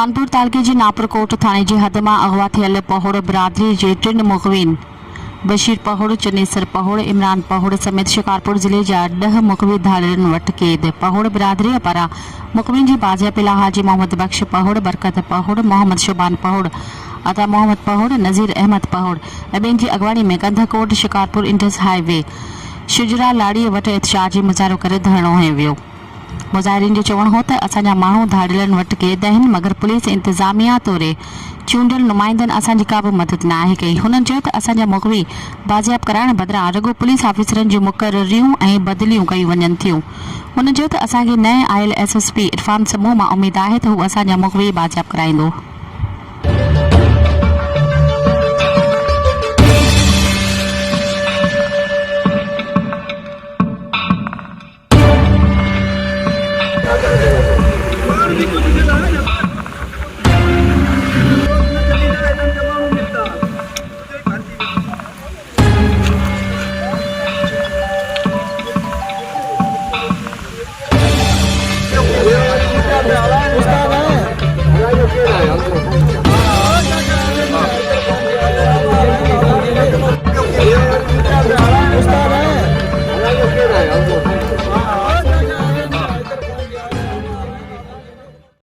खानपुर तालुके जी नापरकोट थाने जी हद में अगवा थियल पहोड़ बिरादरी जे 3 मुखबिन बशीर पहोड़, चनेसर पहोड़, इमरान पहोड़ समेत शिकारपुर जिले जा 10 मुखबी धाड़ियुनि वटि क़ैद। पहोड़ बिरादरी पारां मुखबिन जी बाजियाब हाजी मोहम्मद बख्श पहोड़, बरकत पहोड़, मोहम्मद शुबान पहोड़, अता मोहम्मद पहोड़, नज़ीर अहमद पहोड़ ऐं ॿियनि जी अॻवानी में गंधकोट शिकारपुर इंडस हाईवे शुजरा लाड़ी वटि एहतजाजी मुज़ाहिरो करे धरणो हंयो वियो। मुज़ाहिरीन जो चवणु हो त असांजा माण्हू धाड़ियुनि वटि क़ैद आहिनि, मगर पुलिस इंतज़ामिया तौरु चूंडियल नुमाइंदनि असांजी का बि मदद न आहे कई। हुननि चयो त असांजा मुखबी बाजियाब कराइण बदिरां रुॻो पुलिस ऑफिसरनि जूं मुक़ररियूं ऐं बदिलियूं कयूं वञनि थियूं। हुननि चयो त असांखे नए आयल एसएसपी इरफान समूह मां उमेद आहे त हू असांजा मुखबी बाजियाब कराईंदो।